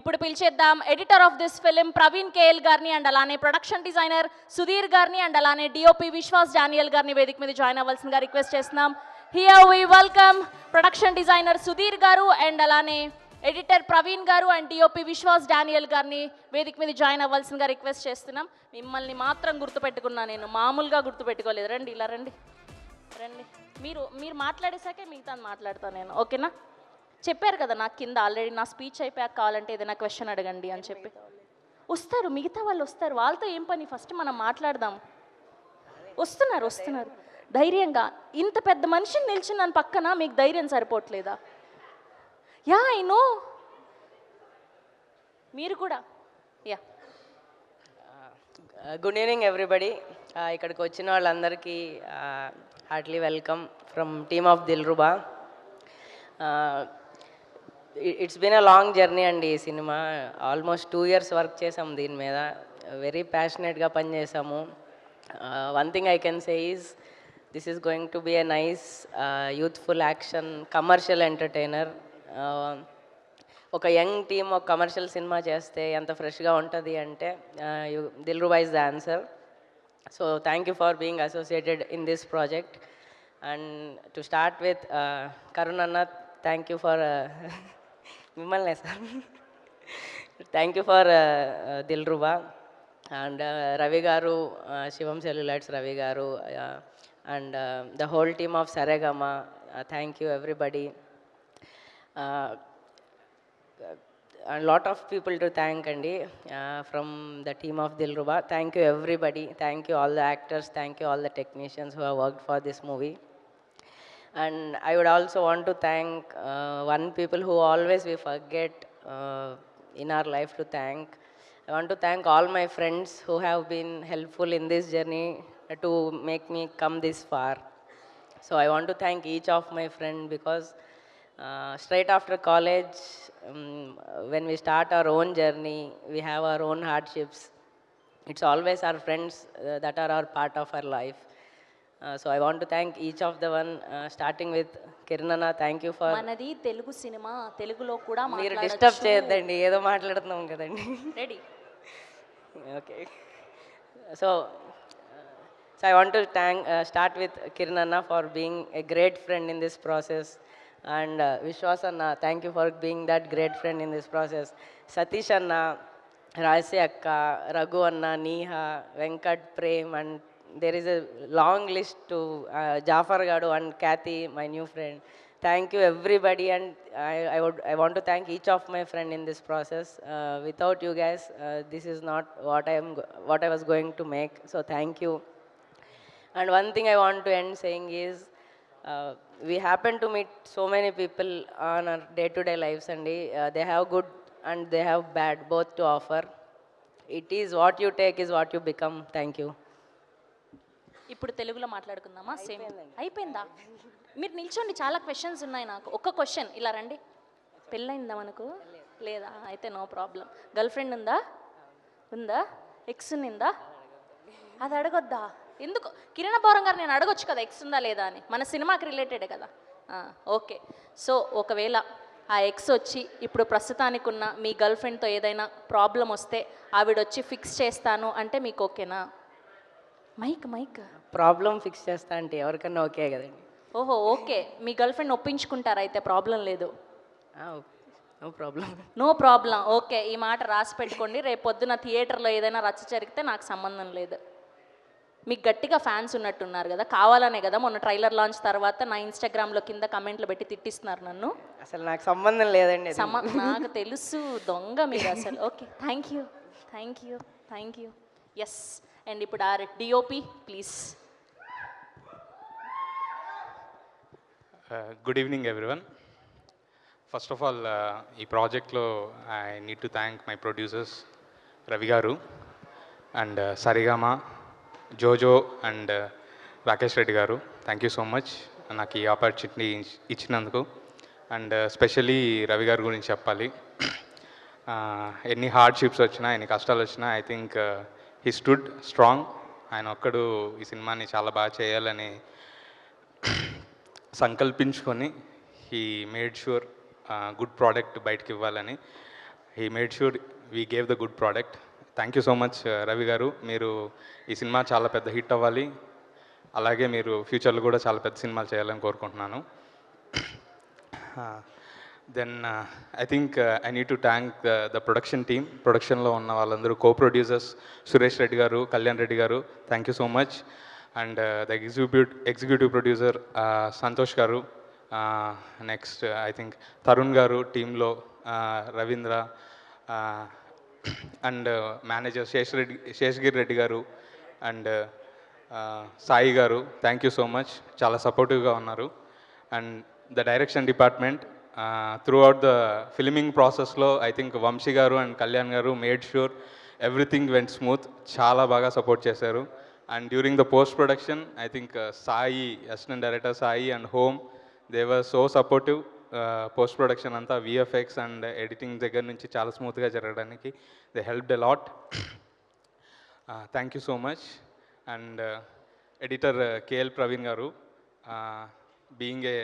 ఇప్పుడు పిలిచేద్దాం editor of this film Praveen KL గారిని అండ్ అలానే ప్రొడక్షన్ డిజైనర్ సుధీర్ గారిని అండ్ అలానే డిఓపి విశ్వాస్ డానియల్ గారిని వేదిక మీద జాయిన్ అవ్వాల్సిందిగా రిక్వెస్ట్ చేస్తున్నాం. Here we welcome production designer Sudheer garu and అలానే ఎడిటర్ ప్రవీణ్ గారు అండ్ డిఓపి విశ్వాస్ డానియల్ గారిని వేదిక మీద జాయిన్ అవ్వాల్సిందిగా రిక్వెస్ట్ చేస్తున్నాం. మిమ్మల్ని మాత్రం గుర్తుపెట్టుకున్నా, నేను మామూలుగా గుర్తుపెట్టుకోలేదు. రండి, ఇలా రండి రండి. మీరు మాట్లాడేశాకే మిగతా మాట్లాడతాను నేను, ఓకేనా? చెప్పారు కదా నాకు కింద ఆల్రెడీ, నా స్పీచ్ అయిపోయాక కావాలంటే ఏదైనా క్వశ్చన్ అడగండి అని చెప్పి. వస్తారు, మిగతా వాళ్ళు వస్తారు, వాళ్ళతో ఏం పని, ఫస్ట్ మనం మాట్లాడదాం. వస్తున్నారు వస్తున్నారు ధైర్యంగా. ఇంత పెద్ద మనిషిని నిల్చున్నాను పక్కన, మీకు ధైర్యం సరిపోవట్లేదా? యా ఐ నో, మీరు కూడా. Ya, good evening everybody. ఇక్కడికి వచ్చిన వాళ్ళందరికీ heartly welcome from team of Dilruba. It's been a long journey అండి. ఈ సినిమా ఆల్మోస్ట్ 2 years వర్క్ చేసాము దీని మీద. వెరీ ప్యాషనేట్గా పనిచేసాము. One thing I can say is this is going to be a nice యూత్ఫుల్ యాక్షన్ కమర్షియల్ ఎంటర్టైనర్. ఒక young team ఒక కమర్షియల్ సినిమా చేస్తే ఎంత ఫ్రెష్గా ఉంటుంది అంటే Dilruba is the answer. So thank you for being associated in this project. And to start with Karun అన్న, thank you for మిమ్మల్నే sir thank you for Dilruba. And Ravi garu, Shivam Celluloids Ravi garu, and the whole team of Saregama, thank you everybody. A lot of people to thank andi from the team of Dilruba. Thank you everybody. Thank you all the actors. Thank you all the technicians who have worked for this movie. And I would also want to thank one people who always we forget in our life to thank. I want to thank all my friends who have been helpful in this journey to make me come this far. So I want to thank each of my friend because straight after college, when we start our own journey, we have our own hardships. It's always our friends that are our part of our life. So I want to thank each of the one, starting with Kiranana. Thank you for మనది Telugu cinema, తెలుగులో కూడా మీరు disturb చేయొద్దండి, ఏదో మాట్లాడుతున్నాం కదండి. Ready, okay. So I want to start with Kiranana for being a great friend in this process. And Vishwas Anna, thank you for being that great friend in this process. Satish Anna, Rajsi Akka, Raghu Anna, Neha, Venkat, Prem, and there is a long list to Jafar Gadu and Kathy, my new friend. Thank you everybody, and I want to thank each of my friend in this process. Without you guys, this is not what I was going to make. So thank you. And one thing I want to end saying is, we happen to meet so many people on our day-to-day lives, and they have good and they have bad both to offer. It is what you take is what you become. Thank you. ఇప్పుడు తెలుగులో మాట్లాడుకుందామా? Same అయిపోయిందా? మీరు నిల్చోండి, చాలా questions ఉన్నాయి నాకు. ఒక్క question, ఇలా రండి. పెళ్ళయిందా మనకు? లేదా? అయితే నో ప్రాబ్లం. గర్ల్ ఫ్రెండ్ ఉందా? ఉందా? ఎక్స్ ఉందా? అది అడగొద్దా? ఎందుకు? కిరణ్ బోరం గారు నేను అడగొచ్చు కదా ఎక్స్ ఉందా లేదా అని, మన సినిమాకి రిలేటెడే కదా. ఓకే. సో ఒకవేళ ఆ ఎక్స్ వచ్చి ఇప్పుడు ప్రస్తుతానికి ఉన్న మీ గర్ల్ ఫ్రెండ్తో ఏదైనా ప్రాబ్లం వస్తే ఆవిడొచ్చి ఫిక్స్ చేస్తాను అంటే మీకు ఓకేనా? మైక్ ప్రాబ్లం ఫిక్స్ చేస్తా అంటే ఎవరికన్నా ఓకే కదండి. ఓహో, ఓకే. మీ గర్ల్ ఫ్రెండ్ ఒప్పించుకుంటారా అయితే? ప్రాబ్లం లేదు, నో ప్రాబ్లం. ఓకే, ఈ మాట రాసి పెట్టుకోండి. రేపు పొద్దున థియేటర్లో ఏదైనా రచ్చ జరిగితే నాకు సంబంధం లేదు. మీకు గట్టిగా ఫ్యాన్స్ ఉన్నట్టున్నారు కదా, కావాలనే కదా మొన్న ట్రైలర్ లాంచ్ తర్వాత నా ఇన్స్టాగ్రామ్లో కింద కమెంట్లు పెట్టి తిట్టిస్తున్నారు నన్ను. అసలు నాకు సంబంధం లేదండి. నాకు తెలుసు, దొంగ మీరు అసలు. Okay, thank you. Yes. And ఇప్పుడు our DOP please. Good evening everyone. First of all ఈ ప్రాజెక్ట్లో I need to thank my producers Ravi garu and సరిగమ, జోజో అండ్ రాకేష్ రెడ్డి గారు. థ్యాంక్ యూ సో మచ్ నాకు ఈ ఆపర్చునిటీ ఇచ్చినందుకు. అండ్ స్పెషల్లీ రవి గారి గురించి చెప్పాలి. ఎన్ని హార్డ్షిప్స్ వచ్చినా, ఎన్ని కష్టాలు వచ్చినా, I think he stood strong. ఆయన ఒక్కడు ఈ సినిమాని చాలా బాగా చేయాలని సంకల్పించుకొని he made sure good product బయటకు ఇవ్వాలని. He made sure we gave the good product. Thank you so much Ravi garu. మీరు ఈ సినిమా చాలా పెద్ద హిట్ అవ్వాలి, అలాగే మీరు ఫ్యూచర్లో కూడా చాలా పెద్ద సినిమాలు చేయాలని కోరుకుంటున్నాను. Then I think I need to thank the production team. ప్రొడక్షన్లో ఉన్న వాళ్ళందరూ కో ప్రొడ్యూసర్స్ సురేష్ రెడ్డి గారు, కళ్యాణ్ రెడ్డి గారు, thank you so much. And the executive producer Santosh గారు, నెక్స్ట్ ఐ థింక్ తరుణ్ గారు, టీంలో రవీంద్ర, అండ్ మేనేజర్ శేషగిరి రెడ్డి గారు, అండ్ సాయి గారు, థ్యాంక్ యూ సో మచ్, చాలా సపోర్టివ్గా ఉన్నారు. And the direction department through out the filming ప్రాసెస్లో ఐ థింక్ వంశీ గారు అండ్ కళ్యాణ్ గారు made sure everything went smooth, చాలా బాగా సపోర్ట్ చేశారు. And during the post production I think Sai, assistant director Sai and home, they were so supportive. Post production అంతా VFX and editing దగ్గర నుంచి చాలా స్మూత్గా జరగడానికి they helped a lot. Thank you so much. And editor KL Praveen గారు, being a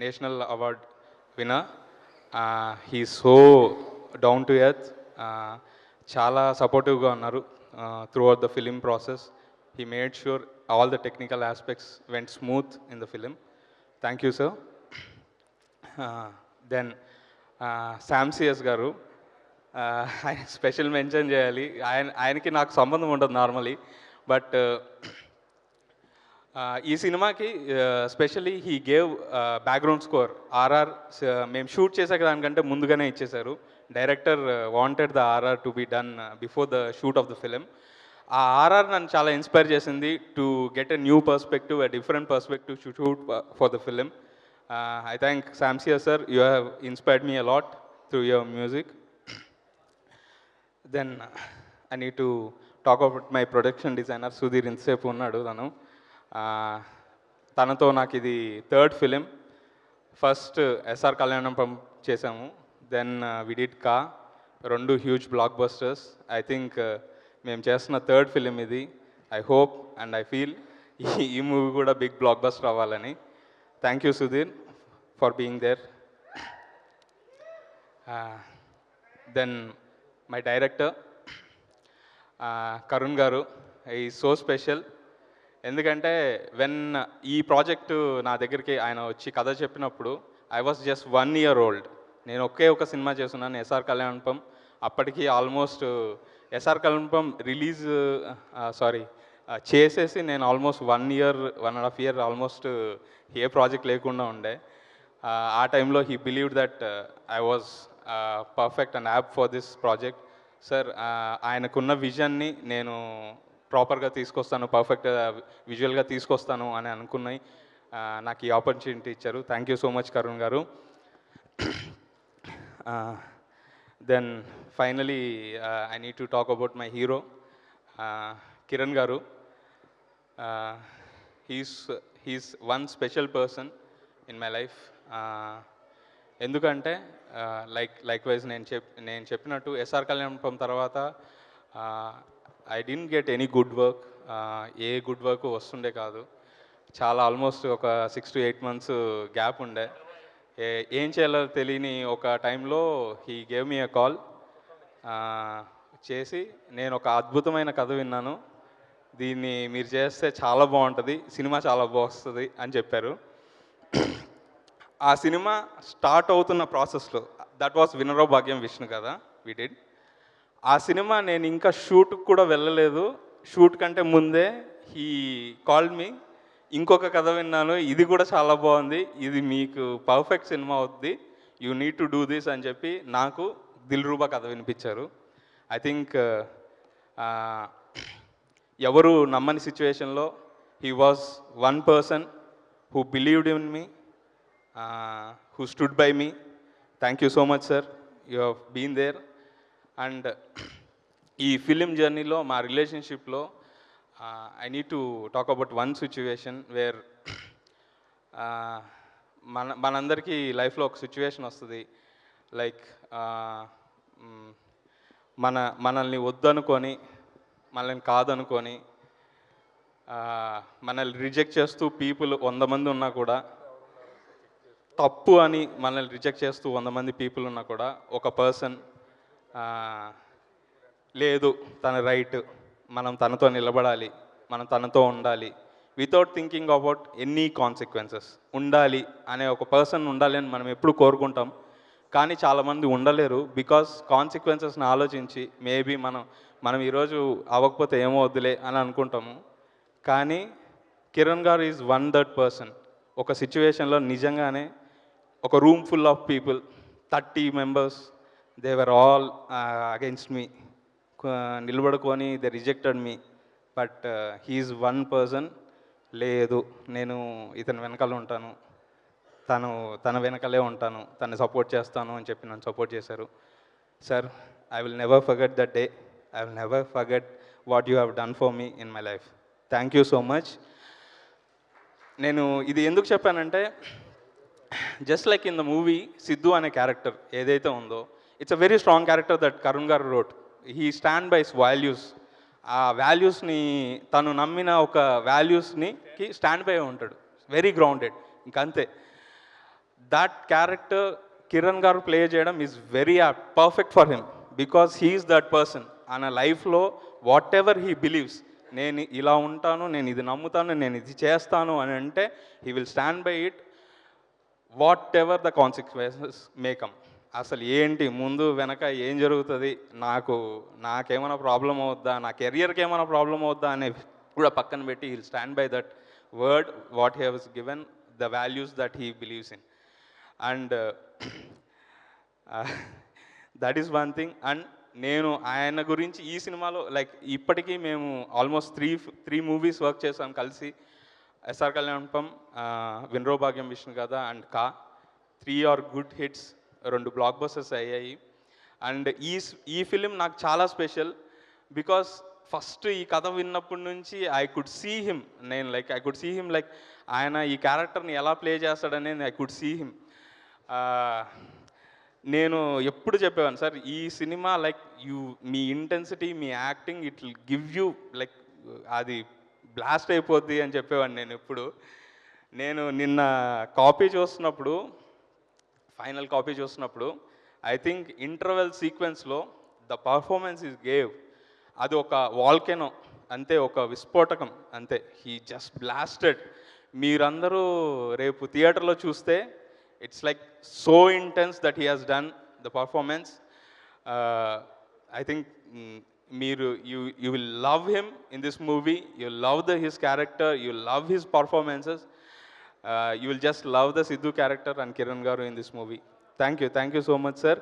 national award winner, he so down to earth, చాలా సపోర్టివ్గా ఉన్నారు throughout the film process. He made sure all the technical aspects went smooth in the film. Thank you sir. Then Sam CS garu, ఆయన special mention చేయాలి. ఆయనకి నాకు సంబంధం ఉండదు normally, but ఈ సినిమాకి specially he gave background score. RR మేము shoot చేసాక దానికంటే ముందుగానే ఇచ్చేశారు. Director wanted the RR to be done before the shoot of the film. ఆ ఆర్ఆర్ నన్ను చాలా ఇన్స్పైర్ చేసింది to get a new perspective, a different perspective to shoot for the film. I thank Samsia sir, you have inspired me a lot through your music. Then I need to talk about my production designer Sudhir. ఇంతసేపు ఉన్నాడు తను. తనతో నాకు ఇది third film. First SR కళ్యాణం చేసాము, then we did కా, రెండు huge black busters. I think మేము చేస్తున్న థర్డ్ ఫిలిం ఇది. I hope and I feel ఈ మూవీ కూడా బిగ్ బ్లాక్ బస్టర్ అవ్వాలని. Thank you, Sudhir, for being there. Then my director, Karun Garu, is so special. ఎందుకంటే when ఈ project నా దగ్గరికి ఆయన వచ్చి కథ చెప్పినప్పుడు I was just 1 year old. నేను ఒక సినిమా చేస్తున్నాను, ఎస్ఆర్ కళ్యాణం. అప్పటికి ఆల్మోస్ట్ ఎస్ఆర్ కళ్యాణం రిలీజ్ చేసేసి నేను ఆల్మోస్ట్ 1.5 year ఆల్మోస్ట్ ఏ ప్రాజెక్ట్ లేకుండా ఉండే. ఆ టైంలో he believe that I was perfect and app for this project. Sir, ఆయనకున్న విజన్ని నేను ప్రాపర్గా తీసుకొస్తాను, పర్ఫెక్ట్ విజువల్గా తీసుకొస్తాను అని అనుకున్నాయి. నాకు ఈ ఆపర్చునిటీ ఇచ్చారు. Thank you so much Karun garu. Then finally I need to talk about my hero Kiran garu. He's one special person in my life. ఎందుకంటే లైక్ వైజ్ నేను చెప్పినట్టు ఎస్ఆర్ కళ్యాణం తర్వాత I don't get any good work. A good work వస్తుండే కాదు. చాలా almost ఒక 6 to 8 months gap ఉండే. ఏం చేయాలో తెలియని ఒక టైంలో he gave me a call చేసి, నేను ఒక అద్భుతమైన కథ విన్నాను, దీన్ని మీరు చేస్తే చాలా బాగుంటుంది, సినిమా చాలా బాగుస్తుంది అని చెప్పారు. ఆ సినిమా స్టార్ట్ అవుతున్న ప్రాసెస్లో, దట్ వాస్ వినరో భాగ్యం విష్ణు కదా వి డిడ్. ఆ సినిమా నేను ఇంకా షూట్కి కూడా వెళ్ళలేదు. షూట్ కంటే ముందే హీ కాల్డ్ మీ, ఇంకొక కథ విన్నాను, ఇది కూడా చాలా బాగుంది, ఇది మీకు పర్ఫెక్ట్ సినిమా అవుద్ది, you need to do this అని చెప్పి నాకు దిల్రూబా కథ వినిపించారు. ఐ థింక్ ఎవరు నమ్మని సిచ్యువేషన్లో he was one person who believed in me, who stood by me. Thank you so much sir, you have been there. And ఈ ఫిలిం జర్నీలో మా రిలేషన్షిప్లో I need to talk about one situation where మనందరికీ లైఫ్లో ఒక situation వస్తుంది, like మనల్ని వద్దనుకొని, మనల్ని కాదనుకొని, మనల్ని రిజెక్ట్ చేస్తూ పీపుల్ 100 మంది ఉన్నా కూడా, తప్పు అని మనల్ని రిజెక్ట్ చేస్తూ 100 మంది పీపుల్ ఉన్నా కూడా, ఒక పర్సన్ లేదు తన రైట్, మనం తనతో నిలబడాలి, మనం తనతో ఉండాలి, without thinking about any consequences ఉండాలి అనే ఒక పర్సన్ ఉండాలి అని మనం ఎప్పుడు కోరుకుంటాం. కానీ చాలామంది ఉండలేరు, బికాస్ కాన్సిక్వెన్సెస్ని ఆలోచించి మేబీ మనం ఈరోజు అవ్వకపోతే ఏమవుద్దులే అని అనుకుంటాము. కానీ కిరణ్ గారు ఈజ్ వన్ దట్ పర్సన్. ఒక సిచ్యువేషన్లో నిజంగానే ఒక room full of people 30 members they were all against me, నిలబడుకొని they rejected me. But he's one person, లేదు నేను ఇతని వెనకాల ఉంటాను, తన వెనకాలే ఉంటాను, తను సపోర్ట్ చేస్తాను అని చెప్పి నన్ను సపోర్ట్ చేశారు. Sir, I will never forget that day, I will never forget what you have done for me in my life. Thank you so much. నేను ఇది ఎందుకు చెప్పానంటే, just like in the movie Siddhu అనే క్యారెక్టర్ ఏదైతే ఉందో, it's a very strong character that Karun garu wrote. He stand by values. ఆ వాల్యూస్ని, తను నమ్మిన ఒక వాల్యూస్ని స్టాండ్ బై ఉంటాడు, వెరీ గ్రౌండెడ్, ఇంకంతే. దట్ క్యారెక్టర్ కిరణ్ గారు ప్లే చేయడం is very perfect for him, because he is that person. ఆయన లైఫ్లో వాట్ ఎవర్ హీ బిలీవ్స్, నేను ఇలా ఉంటాను, నేను ఇది నమ్ముతాను, నేను ఇది చేస్తాను అని అంటే he will stand by it, what ever the consequences may come. అసలు ఏంటి ముందు వెనక ఏం జరుగుతుంది, నాకేమైనా ప్రాబ్లం అవుద్దా, నా కెరియర్కి ఏమైనా ప్రాబ్లం అవుద్దా అనే కూడా పక్కన పెట్టి he'll stand by that word, what he has given, the values that he believes in. And that is one thing. And నేను ఆయన గురించి ఈ సినిమాలో లైక్ ఇప్పటికీ మేము ఆల్మోస్ట్ త్రీ మూవీస్ వర్క్ చేసాం కలిసి. ఎస్ఆర్ కళ్యాణపం, వినరో భాగ్యం విష్ణు కదా అండ్ కా, 3 are good hits, 2 blockbusters అయ్యాయి. అండ్ ఈ ఫిలిం నాకు చాలా స్పెషల్, బికాస్ ఫస్ట్ ఈ కథ విన్నప్పటి నుంచి I could see him, I could see him like ఆయన ఈ క్యారెక్టర్ని ఎలా ప్లే చేస్తాడనేది ఐ కుడ్ సీ హిమ్. నేను ఎప్పుడు చెప్పేవాను, సార్ ఈ సినిమా లైక్ మీ ఇంటెన్సిటీ, మీ acting, it will give you like అది బ్లాస్ట్ అయిపోద్ది అని చెప్పేవాడిని నేను ఎప్పుడు. నేను నిన్న ఫైనల్ కాపీ చూస్తున్నప్పుడు ఐ థింక్ ఇంటర్వెల్ సీక్వెన్స్లో ద పర్ఫార్మెన్స్ ఈజ్ గేవ్, అది ఒక వాల్కెనో అంతే, ఒక విస్ఫోటకం అంతే. He just blasted. మీరందరూ రేపు థియేటర్లో చూస్తే it's like so intense that he has done the performance. I think you will love him in this movie, you will love his character, you will love his performances, you will just love the Sidhu character and Kiran garu in this movie. Thank you so much, sir.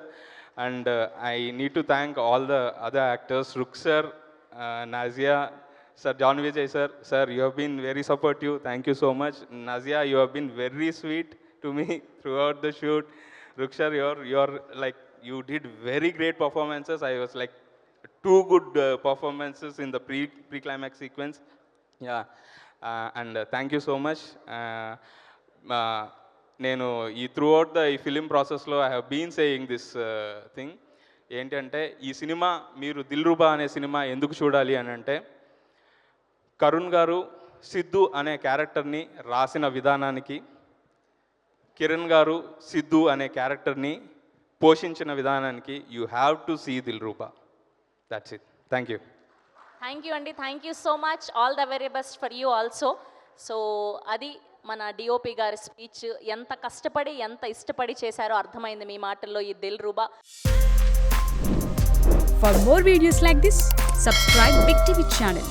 And I need to thank all the other actors, Ruk sir, Nazia sir, John Vijay sir, you have been very supportive, thank you so much. Nazia, you have been very sweet to me throughout the shoot. Ruk sir, you're like, you did very great performances. I was like 2 good performances in the pre-climax sequence. Yeah, and thank you so much. నేను ఈ throughout the ఈ film ప్రాసెస్లో I have been saying this thing ఏంటంటే, ఈ cinema మీరు దిల్రుబా అనే cinema ఎందుకు చూడాలి అని అంటే, కరుణ్ గారు సిద్ధు అనే క్యారెక్టర్ని రాసిన విధానానికి, కిరణ్ గారు సిద్ధు అనే క్యారెక్టర్ని పోషించిన విధానానికి you have to see Dilruba. That's it. Thank you. Thank you అండి, thank you so much. All the very best for you also. So అది మన డిఓపి గారి స్పీచ్. ఎంత కష్టపడి ఎంత ఇష్టపడి చేశారో అర్థమైంది మీ మాటల్లో ఈ Dilruba. For more videos like this, subscribe Big TV channel.